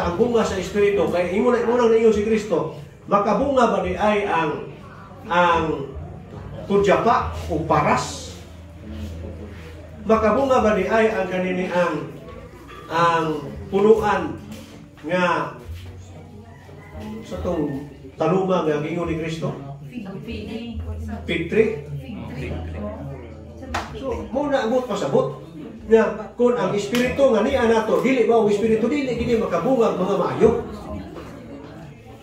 ang bunga sa Espiritu, kaya imo na ninyo si Kristo, makabunga ba di ay ang kudyapa o paras? Makabunga ba di ay ang kanini ang punuan nga sa tong taluma nga gingon ni Kristo? Fig tree. So, muna abot pasabot nga kung ang Espiritu nga niya nato, dili ba ang Espiritu dili makabunga mga maayo.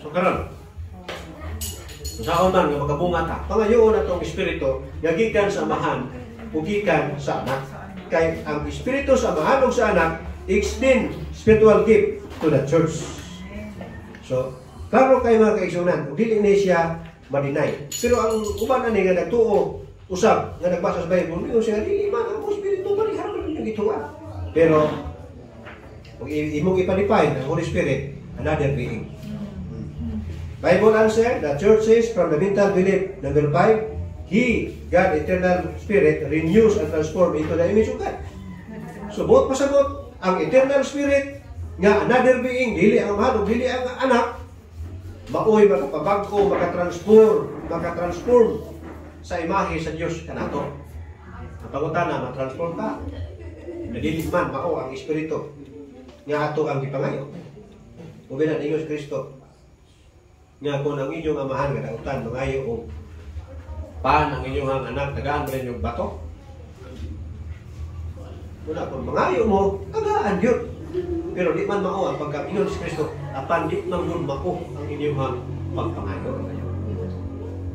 So karon saan man nga makabunga ta, pangayoon na itong Espiritu, yagikan sa Amahan, ugikan sa Anak. Kay ang Espiritu sa Amahan o sa Anak, extend spiritual gift to the church. So, klaro kayo mga kaigsunan, dili ni siya madinay. Pero ang uban ani nga nagtuo, usab, nga nagbasa sa Bible, yung siya, dili man ang Espiritu, malihar man yung gituan. Pero, kung imong ipalipay ng Holy Spirit, another being. Bible answer, the church says, fundamental belief. Number 5, He, God, eternal Spirit, renews and transforms into the image of God. So, buot pasabot, ang eternal Spirit, nga another being, dili ang Amahan o dili ang Anak, maoy, makapabago, makatransform sa imahe sa Diyos kanato. Ang pangutana, matransform ka. Nadili man, mao ang Espiritu, nga ato ang gipangayo. Ubinan ninyo si Kristo, nga kung ang inyong amahan nga dautan mangayo o paan ang inyong anak tagaan rin yung bato. Wala kung mangayo mo, tagaan yun. Pero di man mao ang pagkaingon si Kristo, apan di man yun mao ang inyong pagpangayo.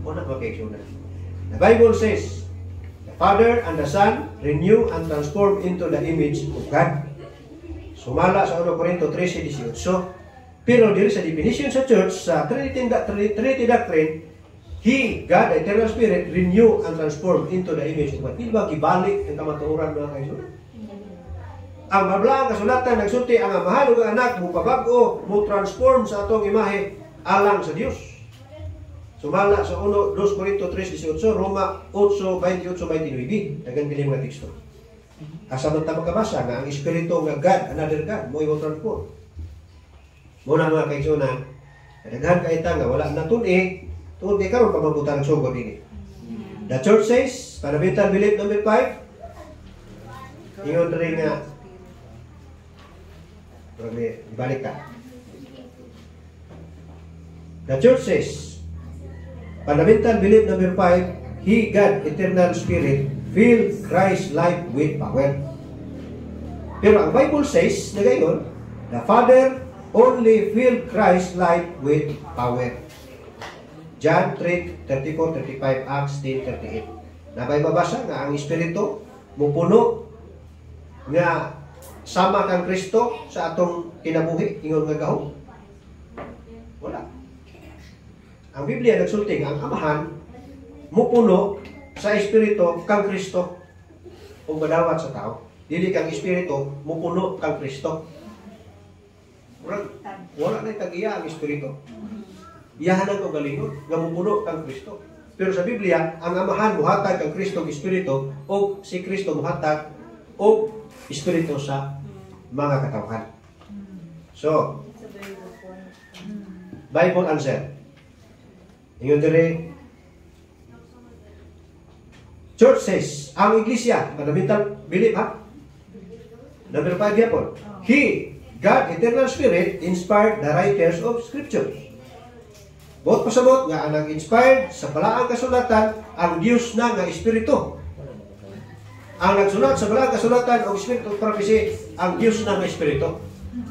Una magkaigsunan. The Bible says, the Father and the Son renew and transform into the image of God. Sumala sa 1 Corinto 13:18. Pero diri sa definition sa church, sa Trinity doctrine, He, God, the eternal Spirit, renew and transform into the image of God. Di ba gibalik ang kamatuoran mga kaigsunan? Ang mablaang kasulatan nagsulti ang Amahan ug ang Anak mo pabago, mo transform sa atong imahe alang sa Dios. Sumala sa 2 Corinto 3:18, Roma 8:28-29, daghang pili mga teksto. Asa man ta makabasa nga ang Espiritu nga God, another God, mo i-transform. Muna mga kaigsunan, daghan kaita nga wala na tun-i, tungod kay karon pamabutan ng sugod ini. The church says, fundamental belief number 5, ingon rin nga, balik ka. The church says, fundamental belief number 5, He, God, eternal Spirit, fill Christ's life with power. Pero ang Bible says, na gayon, the Father only fill Christ's life with power. John 3:34-35, Acts 10:38. Nabay babasa nga ang Espiritu mupuno nga sama kang Kristo sa atong kinabuhi ingon nga gahom. Wala. Ang Biblia nagsulti nga ang Amahan mupuno sa Espiritu kang Kristo ug madawat sa tao. Dili kang Espiritu mupuno kang Kristo. Wala na tag-iya ang Espiritu. Iyahanan ko galingon nga mupuno kang Kristo. Pero sa Biblia, ang Amahan muhatag kang Kristo ng Espiritu o si Kristo muhatag o Espiritu sa mga katawhan. So, Bible answer. Ingon dire, church says, ang Iglesia, fundamental belief ha? Number 5 yapon. He, God, eternal Spirit, inspired the writers of Scriptures. Buot pasabot nga ang nag-inspired sa balaang kasulatan ang Dios na nga Espiritu. Ang nagsulat sa balaang kasulatan o Espiritu of Prophecy ang Dios na nga Espiritu.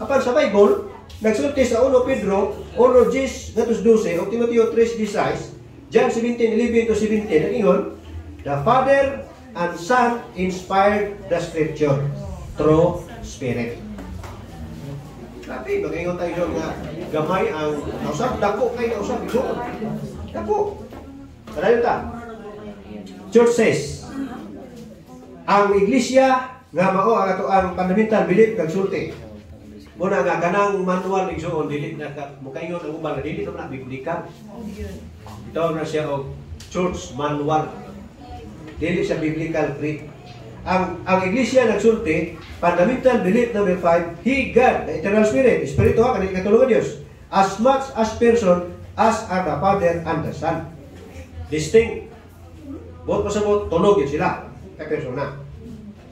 Apan sa Bible, nagsulti sa 1 Pedro 1:10-12 o Timoteo 3:16, John 17:11-17 ang ingon, the Father and Son inspired the Scripture through Spirit. Tapi magayon tayo doon nga gamay ang nausap, dako kayo nausap, isoon. Dako. Kanayon ta. Church says, ang Iglesia nga mao ang ato ang fundamental belief kag sulti. Muna nga kanang manual igsoon dili na mukaingon ang uban dili na biblical. Ito na siya og church manual. Dili siya biblical creed. ang iglesia nagsulti, fundamental belief number 5, He, God, the eternal spirit, espiritu ha, kanang katulungan Diyos, as much as person as are the Father and the Son. Distinct. Buot pasabot, tunog yun sila, kay persona.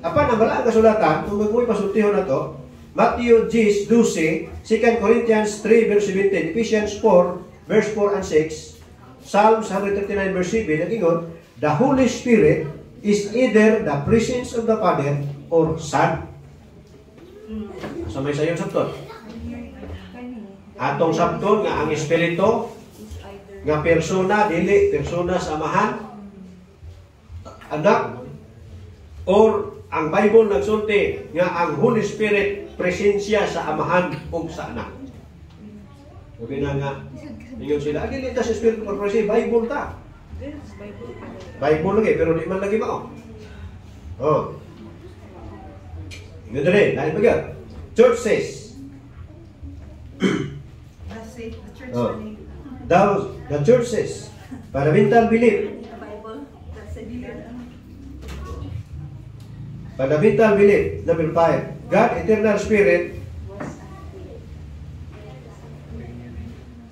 Apan, ang wala ang kasulatan, kung magmuwi pasultihon na to, Matthew 10:12, 2 Corinthians 3 verse 17, Ephesians 4 verse 4 and 6, Psalms 139 verse 7, nagingon, the Holy Spirit is either the presence of the Father or Son. So may sayon sabton. Atong sabton nga ang Espiritu nga persona, dili persona sa amahan, anak, or ang Bible nagsulti nga ang Holy Spirit presensya sa amahan o sa anak. Sabi na nga, ingon sila, dili ta sa Spirit or presensya, Bible ta. Bible lagi, pero di man lagi mao. Oh. Ingon rin, dahil bagay. Church says, the church says, fundamental belief, fundamental belief, number 5, God, eternal spirit.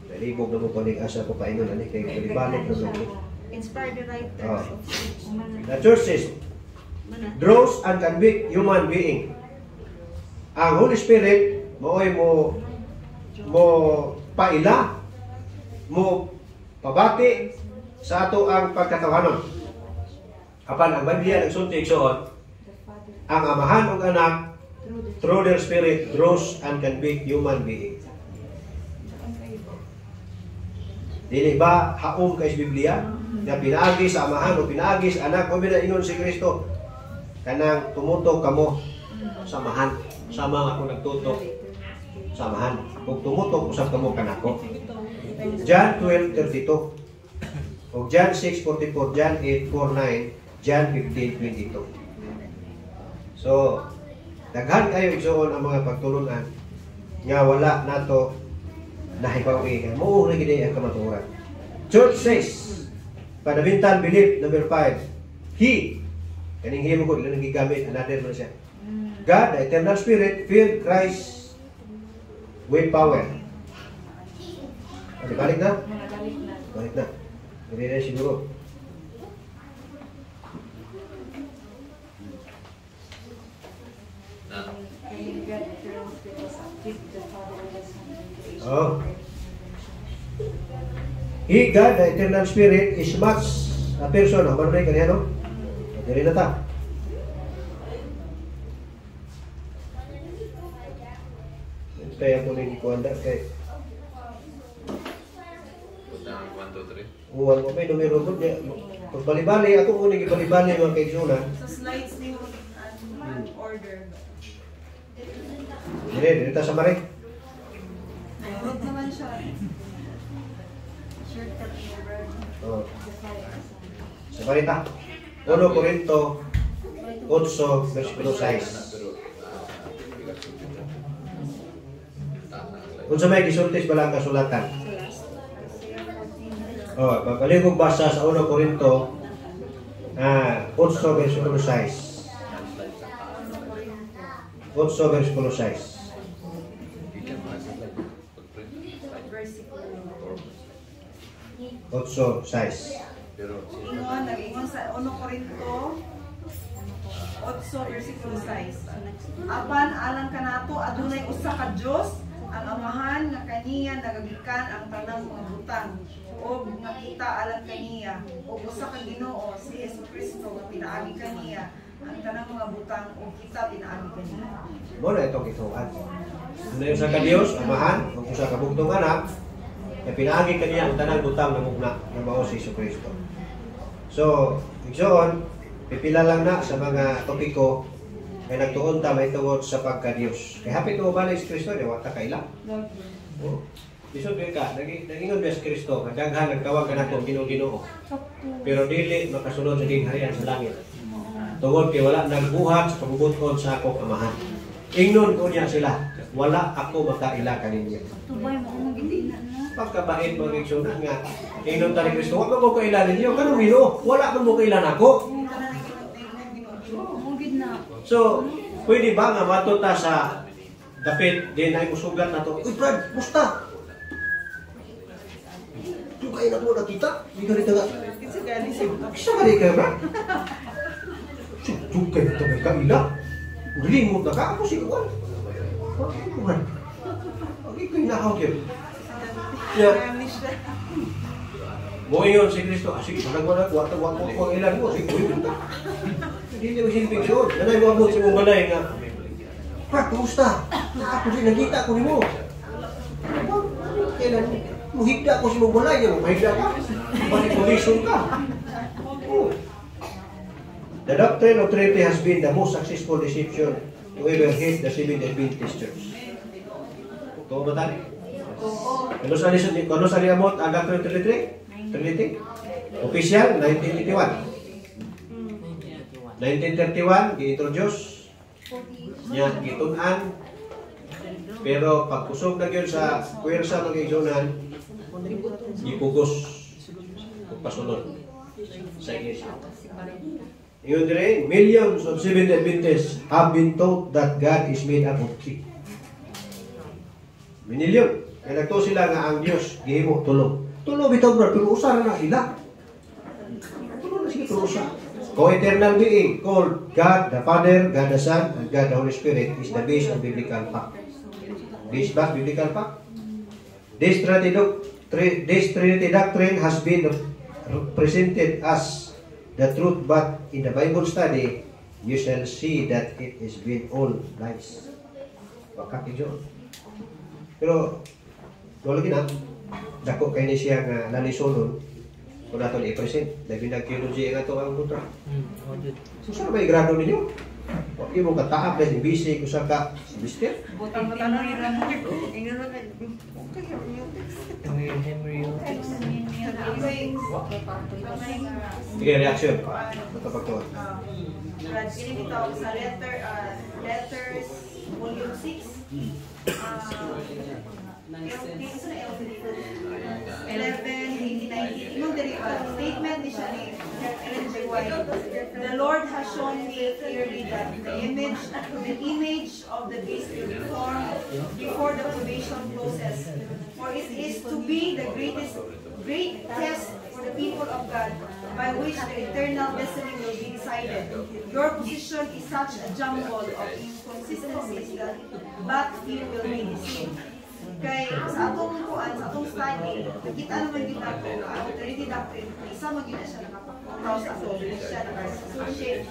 Nalibog na mo pa ning asa ko paingon ani kay balibalik na mo. Inspired the writers of the church says, draws and convict human being. Ang Holy Spirit mooy mo paila, mo pabati sa ato ang pagkatawanon. Apan ang Biblia nagsulti igsoon, ang amahan ug anak through their spirit draws and convict human being. Dili ba haom kay Biblia na pinaagi sa amahan o pinaagi sa anak o binaingon si Kristo kanang tumutok kamo sa amahan, sama ako nagtutok sa amahan ug tumutok usab kamo kanako. John 12:32 ug John 6:44, John 8:49, John 15:22. So daghan kayo igsoon ang mga pagtulunan nga wala nato nahibawi. Mao ra gid ang kamatuoran. Church says, fundamental belief number 5, He, kaning himo ko ilang gigamit another man siya. God, the eternal spirit, filled Christ with power. Balik na? Balik na. Hindi na siguro. Oh. He, God, the eternal spirit, is much a person. Ang manunin kaniya, no? Dili na ta. Kaya po nang ikuanda kay 1, 2, 3. Uwan mo may numero mo niya. Pagbali-bali, ako ko nang ibali-bali mga kaigsunan. Sa slides ni order. Dili ta sa mare. Road naman siya. Shortcut number. Oh. Sa marita. 1 Corinto 8 versikulo 6. Kung sa may gisultis balang kasulatan. Oh, babalik basa sa 1 Corinto 8 versikulo 6. 8 versikulo 6. Otso, 6. Ingon sa 1 Corinto 8 versikulo 6. Apan alang kanato adunay usa ka Dios, ang amahan nga kaniya nagagikan ang tanang mga butang o nga kita alang kaniya o usa ka Ginoo si Jesucristo nga pinaagi kaniya ang tanang mga butang o kita pinaagi kaniya. Mo na itong ituan. Ano yung sa ka-Diyos, amahan, kung usa ka bugtong anak, na pinaagi kaniya ang tanang butang ng mukna ng mao si Jesucristo. So, igsoon, pipila lang na sa mga topiko kay nagtuon ta may tungod sa pagka-Diyos. Kay hapit mo balik si Kristo, di wata kaila. Isod ka, nagingon ba si Kristo, daghan nagtawag ka na ito, Ginoo. Pero dili makasunod sa gingharian sa langit. Tungod kay wala nagbuhat sa pagbubuton sa akong amahan. Ingnon ko niya sila, wala ako makaila kaninyo. Tubay mo kung magiging na. Pagkabait mga igsunan nga, ingnon ta ni Kristo, wala mo kaila ninyo. Kanong Ginoo, wala man mo kailan ako. Mungkin So, pwede ba nga matuta sa dapit, din ay musugat na to? Uy, Brad, musta? Yung kayo na po nakita? Hindi ka rin taga. It's a galing siya. Isa ka rin kayo, Brad? Yung kayo na taga kaila. Limot na ka, ako si Juan. Ano, Brad? Ang ikaw yung nakaw kayo. Galing siya. Mo yun si Kristo, sige, wag ilan mo, sige, uy, punta. Hindi niya masilipin siya. Nanay mo abot si mong balay nga. Brad, kumusta? Ako siya, nakita ko ni mo. Kailan, muhigda ko si mong balay niya, mahigda ka. Manipulation ka. Oh. The doctrine of Trinity has been the most successful deception to ever hit the Seventh Adventist Church. Ito ba tali? Ano sa liamot ang doctrine of Trinity? Official, 1981. 1931, gi-introduce niya, gitunan. Pero pagkusog na yun sa puwersa ng igsunan, ipugos o pasunod sa iglesia. Yun dire, millions of Seventh Adventists have been taught that God is made up of three. Minilyon. Kaya nagto sila nga ang Diyos, gihimo tulong. Tulong bitaw bro, pero usara na sila. Tulong na sila, pero usara. Co-eternal being called God the Father, God the Son, and God the Holy Spirit is the base of biblical fact. This biblical fact. This Trinity doctrine has been presented as the truth, but in the Bible study, you shall see that it has been all lies. Wakakidyo. Pero, wala gina, dako kayo ni siya nga lalisonon kung nato i-present. Dahil nag-theology nga ito ang buta. So, saan ba i-grado ninyo? Huwag yung mong kataap dahil busy kung saan ka si Mister. Butang matanong yun lang. Sige, reaction. Matapagtuan. Brad, pinibitaw sa letters, volume 6. 11:19. Yung statement ni siya ni Ellen G. White. The Lord has shown me clearly that the image of the beast will be formed before the probation closes. For it is to be the great test for the people of God, by which the eternal destiny will be decided. Your position is such a jumble of inconsistencies that but few will be deceived. Kay sa atong kuan, sa atong study, nakita naman yun ako, ang Trinity doctrine, isa mo gina siya nakapag-cross ato, siya naka-associate,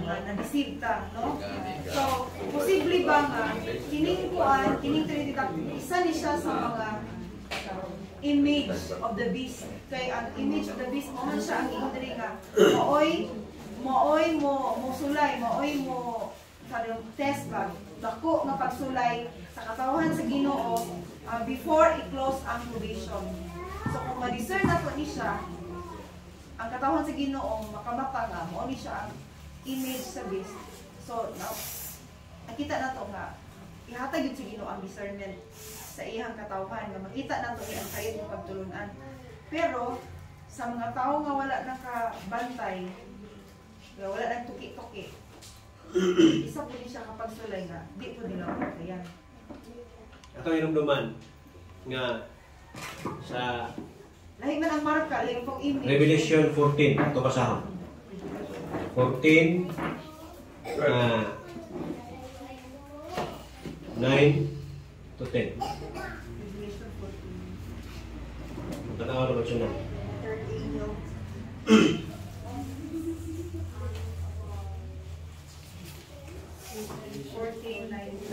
naka-deceive ta, no? So, posible ba nga, kining kuan, kining Trinity doctrine, isa ni siya sa mga image of the beast. Kay ang image of the beast, mo man siya ang ingdiri nga, maoy mo sulay, maoy mo test ba, dako nga pagsulay sa katawan sa Ginoo before i-close ang probation. So kung ma-discern na po ni siya, ang katawan sa Ginoo makamata nga, mo ni siya ang image sa beast. So now, nakita na to nga, ihatag yun sa Ginoo ang discernment sa iyang katawan, nga makita na to ang kayod ng pagtulunan. Pero sa mga tao nga wala nakabantay, wala nang tuki-tuki, isa po din siya kapag sulay nga, di po nila makayan. Ito yung numduman nga sa Lahig man ang marka, lahig pong image. Revelation 14, ito basahon. 14, 9 to 10. Tanaw naman siya na.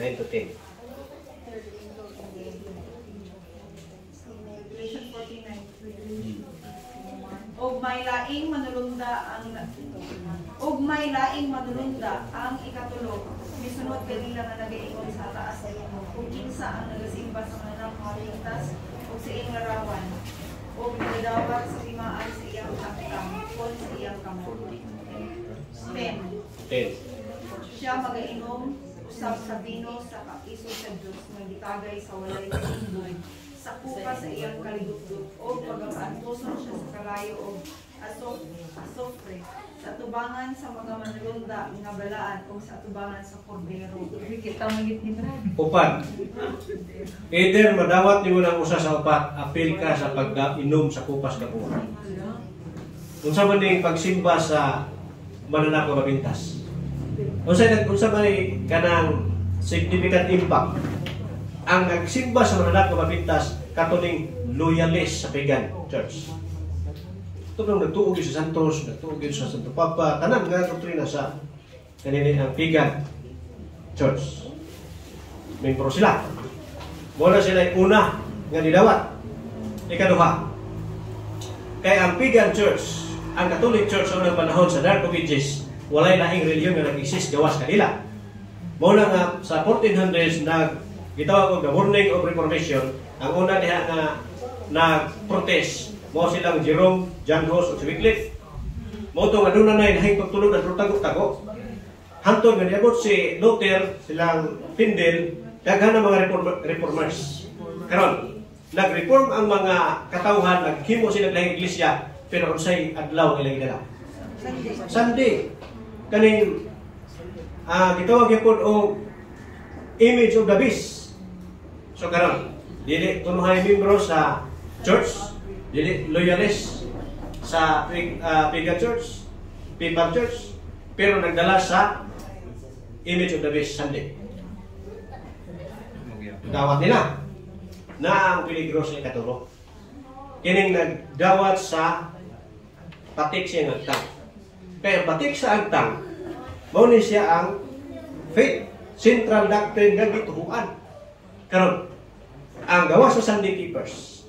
9 to 10. Og may laing manulunda ang ikatulog. Misunod kanila nga nagaingon sa taas kung kinsa ang nagasimba sa kanang mga ligtas o sa iyang larawan o nagdawat sa timaan sa iyang takam o sa iyang kamot. 10. Siya magainom usab sa bino sa kaisog sa Diyos nga gitagay sa walay kalimboy sakupa sa iyang kaligutot o pagapaantuson siya sa kalayo o asofre sa tubangan sa mga manlunda nga balaan o sa tubangan sa kordero. Kita magit ni Brad. Upat. Either madawat nimo ng usa sa upat, apil ka sa pag-inom sa kupas kapuha. Unsa man ning pagsimba sa mananako mabintas. Unsa may kanang significant impact ang nagsimba sa mananako mabintas katuning loyalist sa pagan church. Ito nang nagtuog sa Santos, nagtuog sa Santo Papa, tanang nga doktrina sa kanini ang pagan church. Membro sila. Muna sila una nga nidawat. Ikaduha. Kaya ang pagan church, ang Catholic Church sa unang panahon sa Dark Ages, walay laing reliyon nga nag-exist gawas kanila. Muna nga sa 1400s gitawag og the Morning of Reformation, ang una diha nga nag-protest mo silang Jerome, John Hus, ug si Wycliffe. Mo to nga doon na nahing pagtulog at tago-tago. Hantod nga niabot si Luther, silang Tyndale, daghan ng mga reformers. Karon, nag-reform ang mga katawhan, naghimo sila ng iglesia, pero unsay adlaw ilang dala? Sunday. Kaning gitawag gyud og image of the beast. So karon, dili kunuhay membro sa church, dili loyalist sa pagan church, papal church, pero nagdala sa image of the beast Sunday. Dawat nila na ang peligros ni katuro. Kining nagdawat sa patik siya ng agtang. Kaya patik sa agtang, mao ni siya ang faith, central doctrine nga gituhuan. Karon, ang gawa sa Sunday Keepers.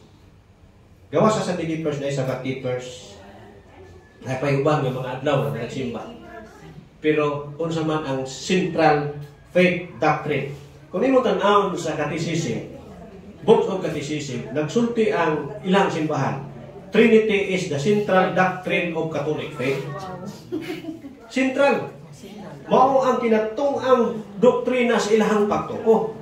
Gawa sa Sunday Keepers na Sabbath Keepers. Ay payubang ng mga adlaw na nagsimba. Pero unsa man ang central faith doctrine. Kung imo tan-awon sa Catechism, Books of Catechism, nagsulti ang ilang simbahan. Trinity is the central doctrine of Catholic faith. Central. Mao ang kinatong-ang doktrina sa ilahang pagtuo.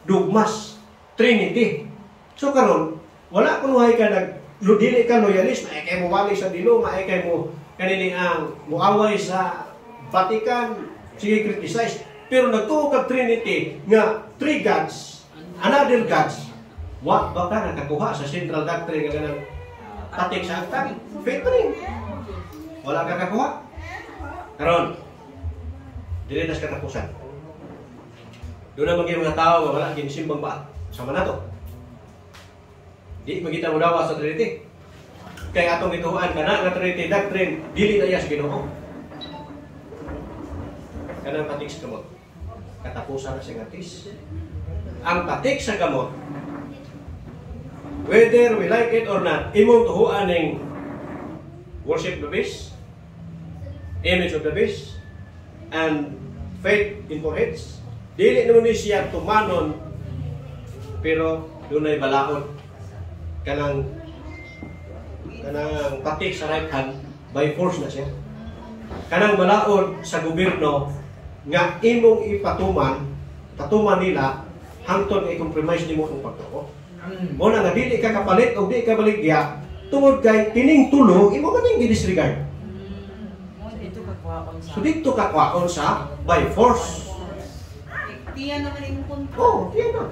Dogmas, Trinity. So karon, wala kunuhay ka dili ka loyalist, maay kay mo wali sa dilo, maay kay mo kanining ang muaway sa Vatican, sige criticize. Pero nagtuo ka Trinity nga three gods, another gods. Wa ba ka nakakuha sa central doctrine nga ganang patik sa agtang? Faith pa rin. Wala ka kakuha. Karon, dili nas katapusan. Doon na mga tao nga wala ginsimbang ba? Sama na to. Di magita mo daw sa Trinity. Kaya atong gituhuan kana nga Trinity doctrine dili na iya sa Ginoo. Kanang patik sa gamot. Katapusan na sa ngatis. Ang patik sa gamot, whether we like it or not, imong tuhuan ng worship the beast, image of the beast, and faith in foreheads. Dili naman siya tumanon, pero doon ay balaod. Kanang patik sa right hand, by force na siya. Kanang balaod sa gobyerno, nga imong patuman nila, hangtod nga i-compromise nimo ang pagtuo. Muna nga dili ka kapalit o di ka baligya, tungod kay kining tulo, imo kaning i-disregard. So dito ka kwaon sa by force. Tiyan naman yung kontrol. Tiyan na.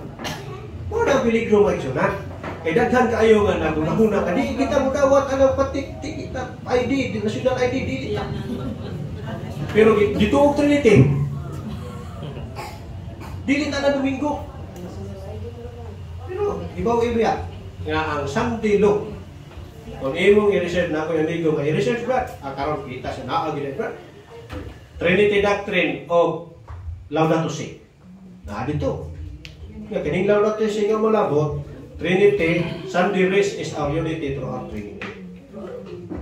Muna peligro mo isunat. Kay daghan kaayo nga naguna-una ka, di kita mo dawat ang patik, di kita ID, national ID, dili ta. Pero dito og Trinity, dili ta na Domingo. Pero ibaw ibriya nga ang Sunday law. Kung imong i-research na ako yung ligo nga i-research ba, karon kita sa naa gid ba. Trinity doctrine of Laudato Si. Na dito. Nga kining Laudato Si nga molabot, Trinity, Sunday rest is our unity through our Trinity.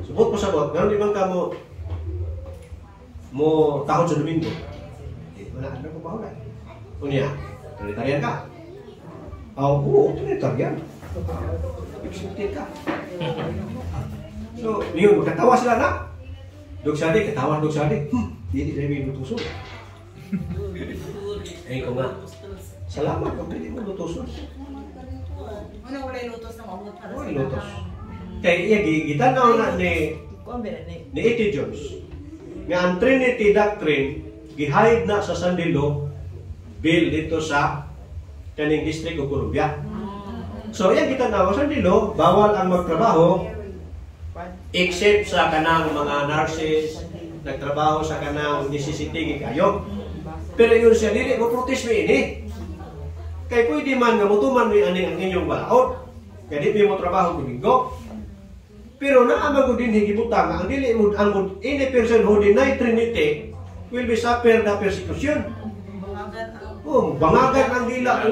Subot po sabot, gano'n di bang ka mo tahon sa Domingo? Wala, ano ko ba wala? Unya, Trinitarian ka? Oo, Trinitarian. Accepted ka. So, ngayon, magkatawa sila na. Dogsadi, katawa, dogsadi. Hindi na may lutusun. Ay, ko nga. Salamat kung hindi mo lutusun. Ano wala Oh, ilutos. Kaya iya gitanaw na ni E.T. Jones nga ang Trinity doctrine gihide na sa Sunday Law bill dito sa kaning District of Columbia. So iya gitanaw sa Sunday Law bawal ang magtrabaho except sa kanang mga nurses nagtrabaho sa kanang necessity kayo. Pero yun siya dili mo protest mi ini. Kay pwede man nga mutuman mi ani ang inyong balaod. Kaya di mo trabaho domingo. Pero naamang ko din higibutang ang dili mo ang any person who deny Trinity will be suffer the persecution. Oh, bangagan ang dila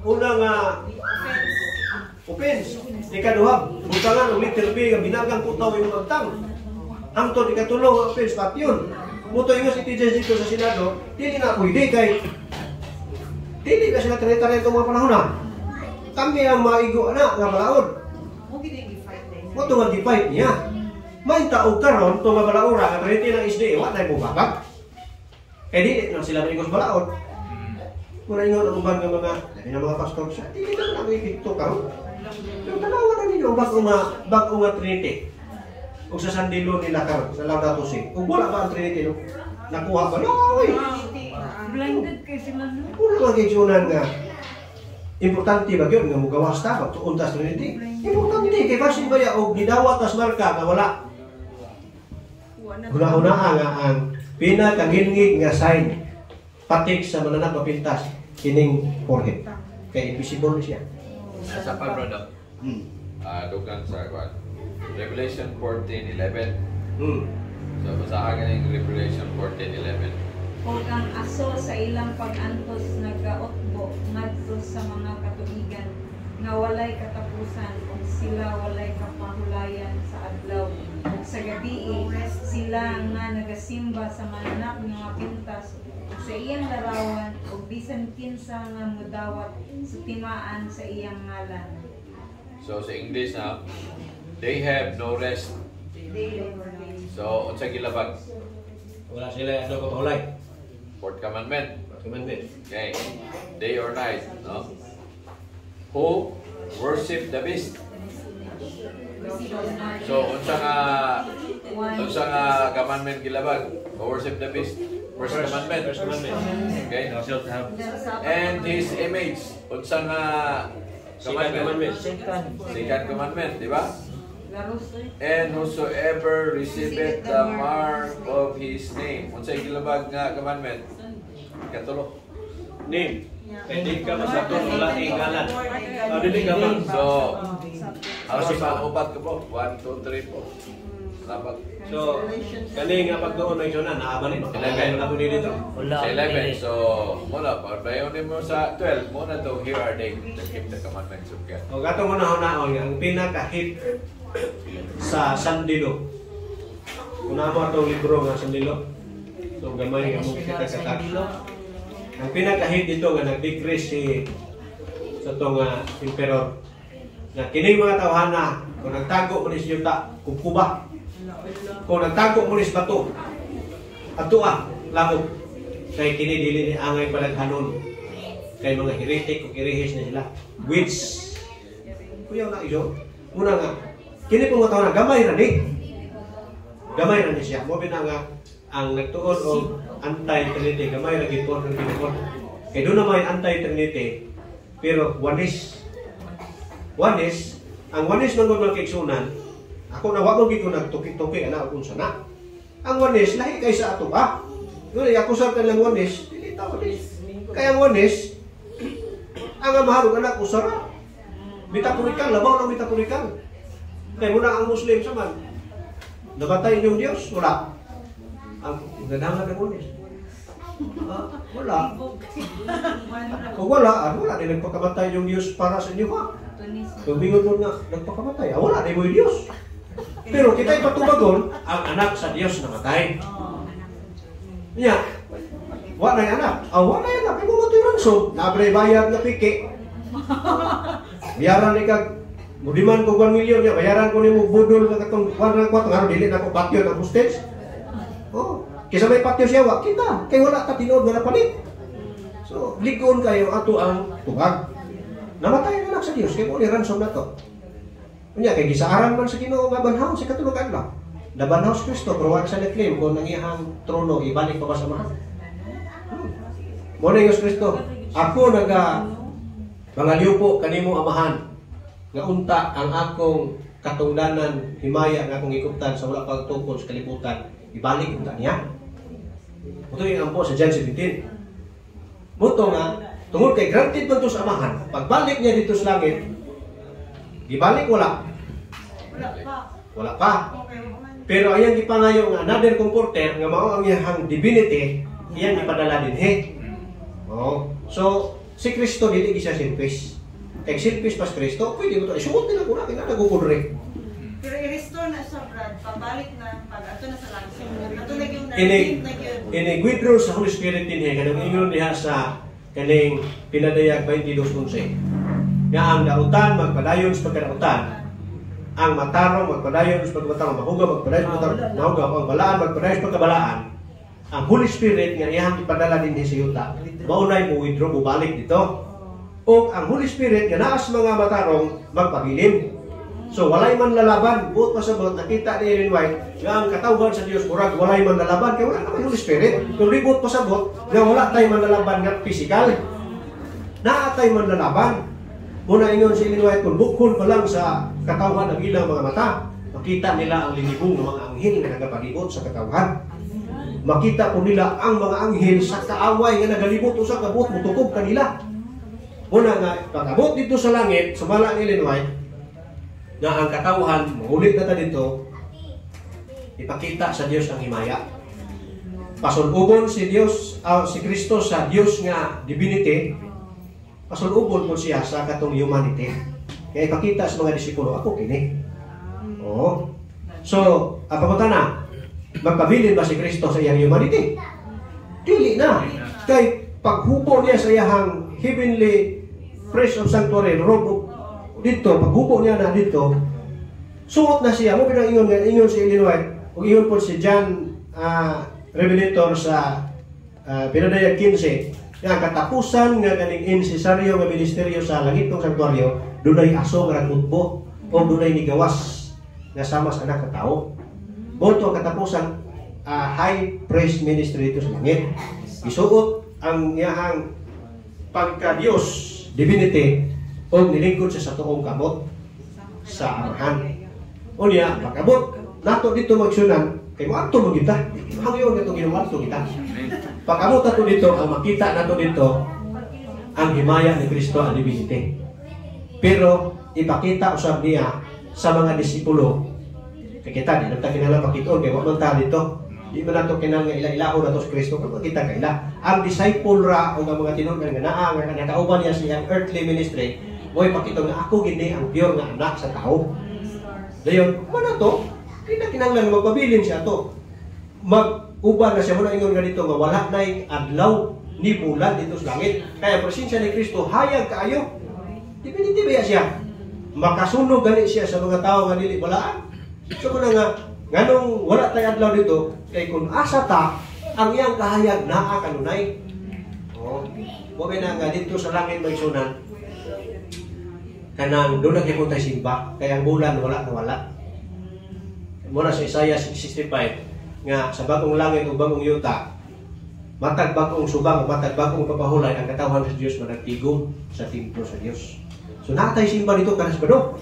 unang offense. Ikaduha, butangan ang letter B nga binagang kutaw yung magtang. Hangtod ikatulong ang offense pat yun. Muto yung si TJ dito sa Senado, dili na pwede kay dili na sila trinitarian itong mga panahon na. Kami ang maigo na nga balaod. Mo to nga gi-fight niya. May taog karon to nga balaura nga trinity ng SD, wa na mo babak. Kay dili na sila maingos balaod. Muna ingon ang uban nga mga mga pastor siya, dili na namin dito karon. Yung tanawa na ninyo bag-o nga trinity. Kung sa Sunday Law nila karon sa Laudato Si. Kung wala ba ang trinity no? Nakuha ba? Oy. Blinded kay sila no. Wala lang kayunan nga importante ba gyud nga mugawas ta pag tuon ta sa trinity. Importante kay basin ba ya og gidawat tas marka nga wala. Una-una nga ang pinakangilngig nga sign patik sa mananap mapintas kining forehead. Kay invisible siya. Sa pa, brother. Dugang sa kwan. Revelation 14:11. So, basahan ka ng Revelation 14:11. O ang aso sa ilang pag-antos nagaotbo ngadto sa mga katuigan nga walay katapusan ug sila walay kapahulayan sa adlaw ug sa gabii sila nga nagasimba sa mananap nga mga pintas ug sa iyang larawan ug bisan kinsa nga mudawat sa timaan sa iyang ngalan. So, sa English na, they have no rest. So, unsa gilabag? Wala sila ano kapahulay. Fourth commandment. Commandment. Okay. Day or night, no? Who worship the beast? So, unsa nga commandment gilabag? Who worship the beast? First commandment. First commandment. Okay. And his image. Unsa nga commandment? Second commandment, di ba? And whosoever receiveth the mark of his name. Unsay gilabag nga commandment? Katulo. Name. Hindi ka masatong wala ngalan. Dili ka man. So, alas sa upat ko po. 1, 2, 3 po. Salamat. So, kani nga pagtuon na yun na naabalik. Kailangan na po dito. Sa 11. So, muna. Pagbayon mo sa 12. Muna to, here are they. To keep the commandments of God. O gato mo na hunaon. Ang pinaka-hit sa Sunday Law. Kung naman itong libro nga Sunday Law. So, gamay nga mong kita katak. Ang pinaka-hit dito nga nag-decrease si sa itong emperor. Na kining mga tawhana, kung nagtago mo ni si Yuta, kukuba. Kung nagtago mo ni si Bato, atua, lamog. Kay kinidili ni angay palaghanon. Kay mga heretic o irihis na sila. Which, kuyaw na iso, muna nga, kini pong mga gamay na ni. Gamay na ni siya. Mo na nga, ang nagtuon o anti-trinity, gamay na gipon ng ginapon. Kaya doon naman anti-trinity, pero oneness. Oneness, ang oneness ng mga kiksunan, ako na wag mo gito nagtuki-tuki, anak kung sana. Ang oneness, lahi kayo sa ato ba? Yun, ako sa talang oneness, hindi tao oneness. Kaya ang oneness, ang amaharong anak ko sarap. Bitapurikan, labaw ng bitapurikan. Kaya muna ang Muslim saman, nabatay niyong Diyos, wala. Ang ganahan ng unis. Wala. Kung wala, wala din nagpakamatay yung Diyos para sa inyo ha. Kung bingon mo nga, nagpakamatay, wala din mo yung Diyos. Pero kita ipatubagon, ang anak sa Diyos namatay. Niya, wala yung anak. Wala yung anak, imo mo ito yung ransom. Nabre bayad na piki. Bayaran ni kag, mudiman ko 1 million niya, bayaran ko ni mo budol na katong 1 nga dili na ko patio na hostage. Oh, kaysa may patio siya, wak kita. Kaya wala ka tinood, wala palit. So, ligon kayo ato ang tubag. Namatay ang anak sa Diyos, kaya mo ni ransom na to. Unya kay gisaaran man sa Ginoo nga banhaw sa katulog adlaw. Nabanhaw si Kristo pero wa sa claim kung ang iyang trono ibalik pa ba sa mahal. Mo na Yesus Kristo, ako mangaliw po kanimo amahan nga unta ang akong katungdanan himaya nga akong ikuptan sa wala pagtungkol sa kalibutan ibalik unta niya. Ito yung ampo sa John 17. Muto nga tungod kay granted man to sa amahan, pagbalik niya dito sa langit, ibalik wala. Wala pa. Pero ayang gipangayo nga another comforter nga mao ang iyang divinity, iyang ipadala dinhi. Oh, so si Kristo dili siya selfish. Kay selfish pas Kristo, pwede mo to isuot nila kuna kay nagugudre. Pero i-restore na sa Brad, pabalik na pag ato na sa langit. Ato na gyud Ini withdraw sa Holy Spirit dinhi kanang ingon diha sa kaning pinadayag 22:11. Nga ang dautan magpadayon sa pagkadautan. Ang matarong magpadayon sa pagkatarong, mahugaw magpadayon sa pagkatarong, mahugaw ang balaan magpadayon sa pagkabalaan. Ang Holy Spirit nga iyang ipadala din sa yuta, maunay mo withdraw, bubalik dito. O ang Holy Spirit nga naas mga matarong magpabilin. So walay man lalaban, buot pasabot nakita ni Ellen White nga ang katawhan sa Dios murag walay man lalaban kay wala naman Holy Spirit. Kung ribot pasabot nga wala tay man lalaban nga physical. Naa tay man lalaban. Muna ingon si Ellen White kung bukhol pa lang sa katawhan ng ilang mga mata, makita nila ang linibong ng mga anghel na nagapalibot sa katawhan. Makita po nila ang mga anghel sa kaaway nga nagalibot o sa kabot, mutukob kanila. Muna nga, pag-abot dito sa langit, sumala ni Ellen White, na ang katawhan, mahulit na ta dito, ipakita sa Diyos ang himaya. Pasulubon si Diyos, si Kristo sa Diyos nga divinity, pasulubon po siya sa katong humanity. Kaya ipakita sa mga disipulo, ako kini. Oo. So, ang papunta na, magpabilin ba si Kristo sa iyang humanity? Dili na. Kay paghubo niya sa iyang heavenly praise of sanctuary, robe dito, paghubo niya na dito, suot na siya. Mo pinang ingon si Ellen White, o ingon po si John Revelator sa pinadayag 15, nga katapusan nga ganing insesaryo nga ministeryo sa langitong sanktuaryo, dunay aso nga nagutbo o dunay nigawas nga sama sa anak ka tao. Boto ang katapusan high priest ministry dito sa langit. Isuot ang iyang pagka-Diyos, divinity, o nilingkod siya sa tuong kamot sa amahan. O niya, pag-abot, nato dito magsunan, kay mo ato mo kita. Hangyon ito ginawa ato kita. Pag-abot nato dito, ang makita nato dito, ang himaya ni Kristo ang divinity. Pero, ipakita usab niya sa mga disipulo, kaya kita, di naman kinala pakitoon, kaya wala man dito. Di man nato kinala ila-ilaho na to sa Kristo, kaya kita kaila. Ang disciple ra, o ang mga tinunan nga naa, nga nakauban niya siyang earthly ministry, mo'y pakita nga ako gindi ang pure nga anak sa tao. Dayon, mana to? Kinanglan magpabilin siya to. Mag-uban na siya muna ingon nga dito nga wala na'y adlaw ni bulan dito sa langit. Kaya presensya ni Kristo hayag kaayo. Divinity siya. Makasunog gani siya sa mga tao nga dili balaan. So muna nga nganong wala tay adlaw dito kay kung asa ta ang iyang kahayag naa kanunay. Oh, mo na nga dito sa langit may sunan. Kanang doon naghipuntay simba, kaya ang bulan wala na wala. Muna sa Isaiah 65, nga sa bagong langit o bagong yuta, matag bagong subang o matag bagong papahulay ang katawan sa Diyos managtigong sa templo sa Diyos. So nakatay simba dito kanas ba do?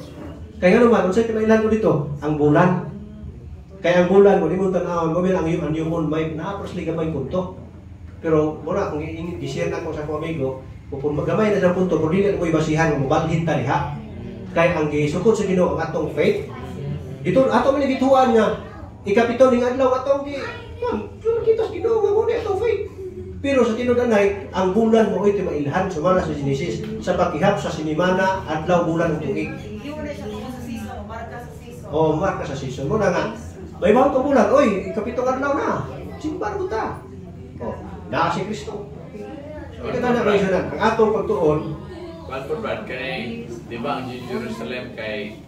Kaya nga naman, unsay kinailan ko dito? Ang bulan. Kaya ang bulan, kung imong tanawon, kung ang yumon, may naapos liga may punto. Pero muna, kung i-share na ko sa akong amigo, kung magamay na sa punto, kung dili mo ibasihan, mabalhin ta diha. Kaya ang gisukod sa Ginoo ang atong faith. Ito ato man gituan nga ikapito ning adlaw atong kita sa Ginoo nga mo atong faith. Pero sa tinud-anay, ang bulan mo iti mailhan sumala sa Genesis sa paghihap sa sinimana adlaw bulan ug tuig. Oh, marka sa season mo na nga. May mga bulan, oy, ikapito adlaw na. Simbar mo ta. Oh, na si Kristo. Ito na naman ang atong pagtuon. Brad, kay, di ba ang Jerusalem kay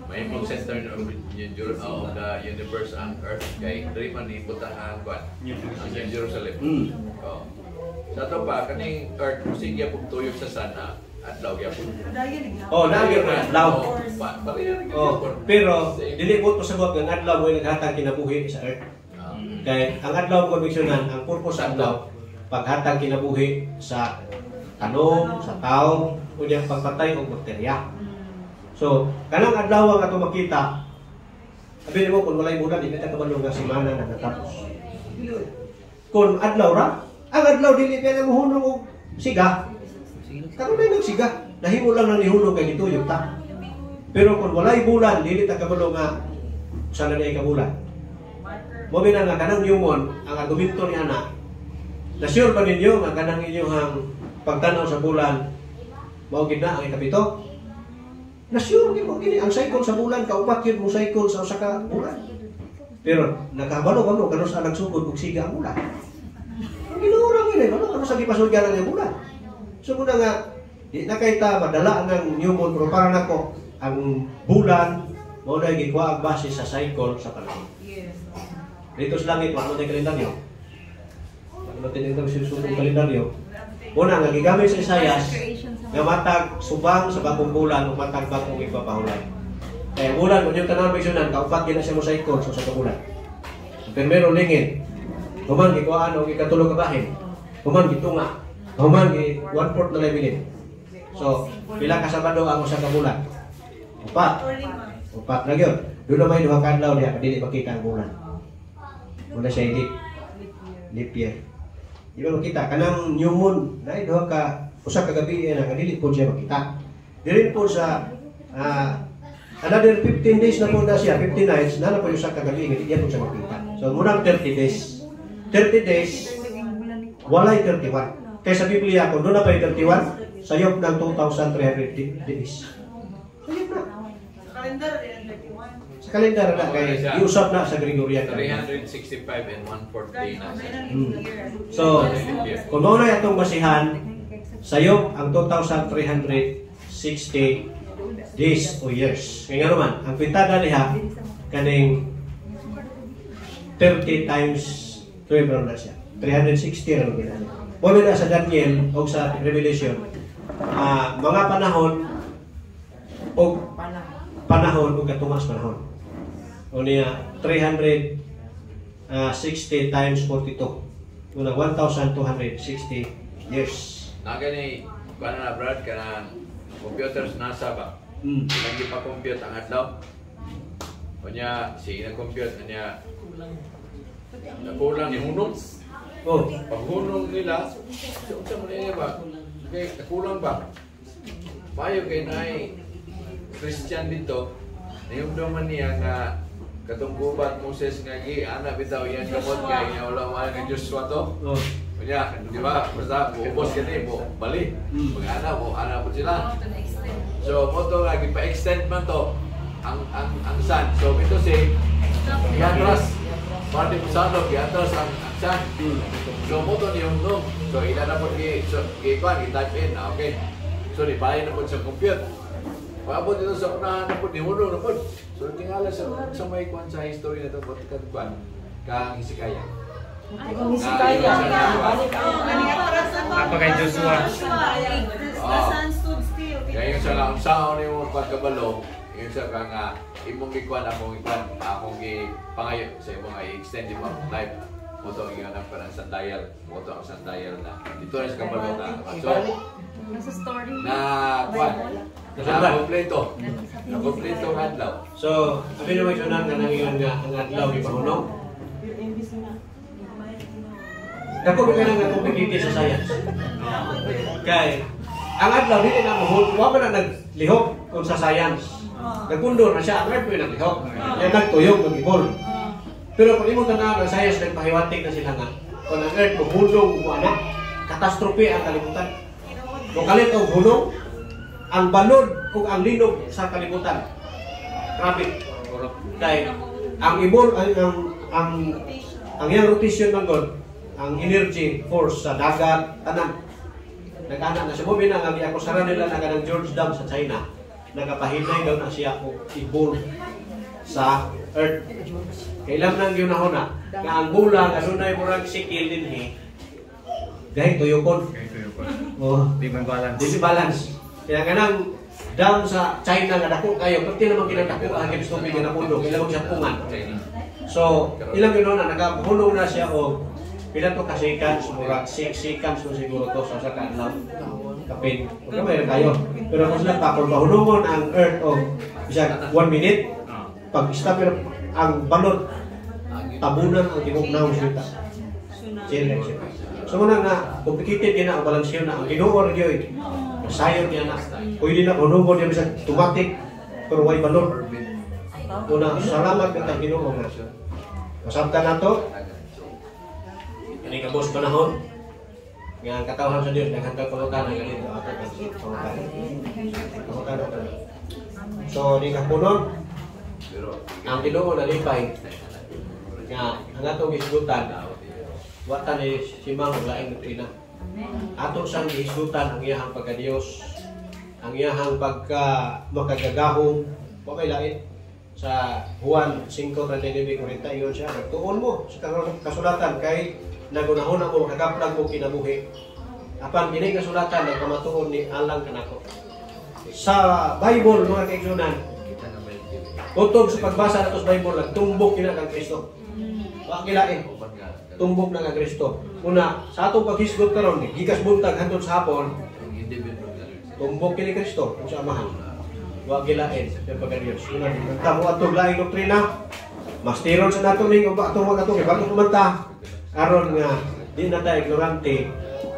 may mong center of the universe and earth kay dari man ibutahan ang Jerusalem. Oh. Sa to pa kaning earth sige pug tuyok sa sana adlaw gyapon. Dayon ni Oh, naagyo na adlaw. Pareha Oh, pero dili mo pasabot ang adlaw mo naghatag kinabuhi sa earth. Kay ang adlaw ko misyonan, ang purpose sa adlaw paghatag kinabuhi sa tanom, sa tao, unyang pagpatay og bakterya. So, kanang adlaw ang ato makita. Sabi mo kung walay bulan, hindi ta kabalo nga semana na natapos. Kung adlaw ra, ang adlaw dili kay namuhunong og siga. Karon ay nagsiga, nahimo lang nang nihulog kay nituyog ta. Pero kung walay bulan, dili ta kabalo nga sana na ikabulan. Mo nga kanang yumon ang argumento ni ana. Na-sure ba ninyo nga kanang inyong pagtanaw sa bulan mao gid na ang ikapito? Na-sure gid mo kini ang cycle sa bulan kaupat yun mo cycle sa usa ka bulan. Pero nakabalo kanos ang nagsugod og siga ang bulan. Ang ginura mo ni ano sa gipasugyan ang bulan. So muna nga di na kay ta madala ng yumon pero para nako ang bulan mao na gikuha ang base sa cycle sa panahon. Dito sa langit, wala tayong kalendaryo. Wala tayong susunod kalendaryo. Una, nga gigamit sa Isayas, nga matag subang sa bagong bulan o matag bagong ipapahulay. Kaya bulan, kung yung tanawang misyonan, kaupat gina siya mo sa ikon sa kabulan. Ang primero lingin, human gikuhaan o ikatulog kabahin, human gitunga, human gi 1/4 na lebilin. So, pila ka Sabado ang sa kabulan? Upat na yun. Doon na may duha ka adlaw niya, kadili makita ang bulan. Muna siya leap year. Di ba makita? Kanang new moon, na duha ka, usa ka gabi na kadili po siya makita. Dirin po sa another 15 days na po na siya, 15 nights, na po yung usa ka gabi, hindi niya po siya makita. So munang 30 days. 30 days, walay 31. Kaya sa Biblia, kung doon na pa yung 31, sayop ng 2,300 days. Sayop na. Sa kalendar rin 31. Sa kalendar na kay iusap na sa Gregorian. 365 and 1/4 day na siya. So, kung mo na itong basihan, sayop ang 2,360 days o years. Kaya nga naman, ang pintada niya, kaning 30 times 12 na siya. 360 rin niya. Mula na sa Daniel o sa Revelation, mga panahon o katumas panahon. O niya 360 times 42. Una 1,260 years. Nagani kana na Brad kana computers nasa ba? Lagi pa compute ang adlaw. Kunya sige na compute niya nakulang ni hunong. Oh, Paghunong nila, unsa man niya ba? Okay, nakulang ba? Mayo kay nay Christian dito. Niyumduman niya nga katong gubat Moses nga gi ana bitaw yan kamot kay nga wala man nga Joshua to. oh. Kunya, di ba? Basta ubos kani mo bali. Mag-ana po sila. So mo to lagi pa-extend man to ang sun. So ito si Yatras. Parte mo sa ano, Yatras ang sun. So mo to niyong no. So ila na po i-type in. Okay. So di pa na po sa compute. Paabot dito sa unahan na po, nihulo na po. So, tingala sa may kwan sa history na ito, kwan, kang Hisikaya. Napakay Joshua. The sun stood still. Kaya yung sa lang sound yung pagkabalo, yung sa kang imong gikwan, akong pangayo sa imong i-extend yung life. Moto ang iyanap ka ng sandial. Moto ang sandial na. Dito na sa kabalo na. So, Nasa story. na kwan. Na-kompleto. Na-kompleto ang adlaw. So, sabi naman yun nga nangyayang nga ang adlaw ni Pahunong. Dako ba nga complicated sa science? Kay, ang adlaw dili na mahul, wa ba na naglihok kung sa science. Nagpundor na siya, ang pwede naglihok. Yan nagtuyog, nag-ibol. Pero kung imo tanaw ng science, nagpahiwatig na sila nga. Kung ang earth, mahulong mo anak, katastrofe ang kalibutan. Kung kalit o hulong, ang balod kung ang linog sa kalibutan. Grabe. Dahil ang ibon, ang iyang rotation ng God, ang energy, force sa dagat, tanan. Nagkana na siya. Bumi na nga, ako nila na ng George Dam sa China. Nagapahinay daw na siya o ibon sa earth. Kailan nang yun na nga ang bulang, adunay murag sikil din dahil tuyokon. Oh, Di man balance. Di balance. Kaya ganang down sa China nga dako kayo, pati naman kinadako ang Kristo nga napundo, ilang siya pungan. So, ilang yun na nagahulong na siya o pila to ka-seconds, mura 6 seconds mo siguro to sa kadlaw. Kapin, okay ba kayo? Pero kung sila pa, kung mahulungon ang earth o bisag 1 minute, pag stop ang balon, tabunan ang tinugnaw siya. So muna nga, complicated yun na ang balansyon na ang ginuor yun. Sayon niya na. Pwede na hulungon niya bisag tumatik, pero way balon. Una, salamat ka tayo ginuor na siya. Masabta na to. Ini kabos panahon. Nga ang katawhan sa Diyos, naghantag pangutanan ganito ato ang pangutanan. So, di kapunon, ang Ginoo nalipay nga ang atong isgutan, watan ni simang laing doktrina. Ato sang isgutan ang iyahang pagka-Dios, ang iyahang pagka makagagahom, wa may lain. Sa Juan 5:39 yun siya, nagtuon mo sa kasulatan kay nagunahon ako makagaplag mo kinabuhi. Apan kini kasulatan nagkamatuon ni alang kanako. Sa Bible mga kaigsunan, utog sa pagbasa nato sa Bible nagtumbok kina kang Kristo. Wa kilain. Tumbok na kang Kristo. Una, sa atong paghisgot karon, gikas buntag hangtod sa hapon, tumbok kini Kristo sa amahan. Wa gilain sa pagka-Dios. Una, nagtamo atong laing doktrina. Mastiron sa nato ning uba atong mga atong bago kumanta aron nga di na tayo ignorante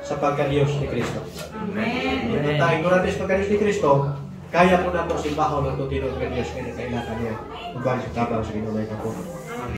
sa pagka-Dios ni Kristo. Amen. Di na tayo ignorante sa pagka-Dios ni Kristo, kaya po nato simbahon ang tutinong pagka-Dios kaya kailangan niya uban sa tabang sa ginamay ka po.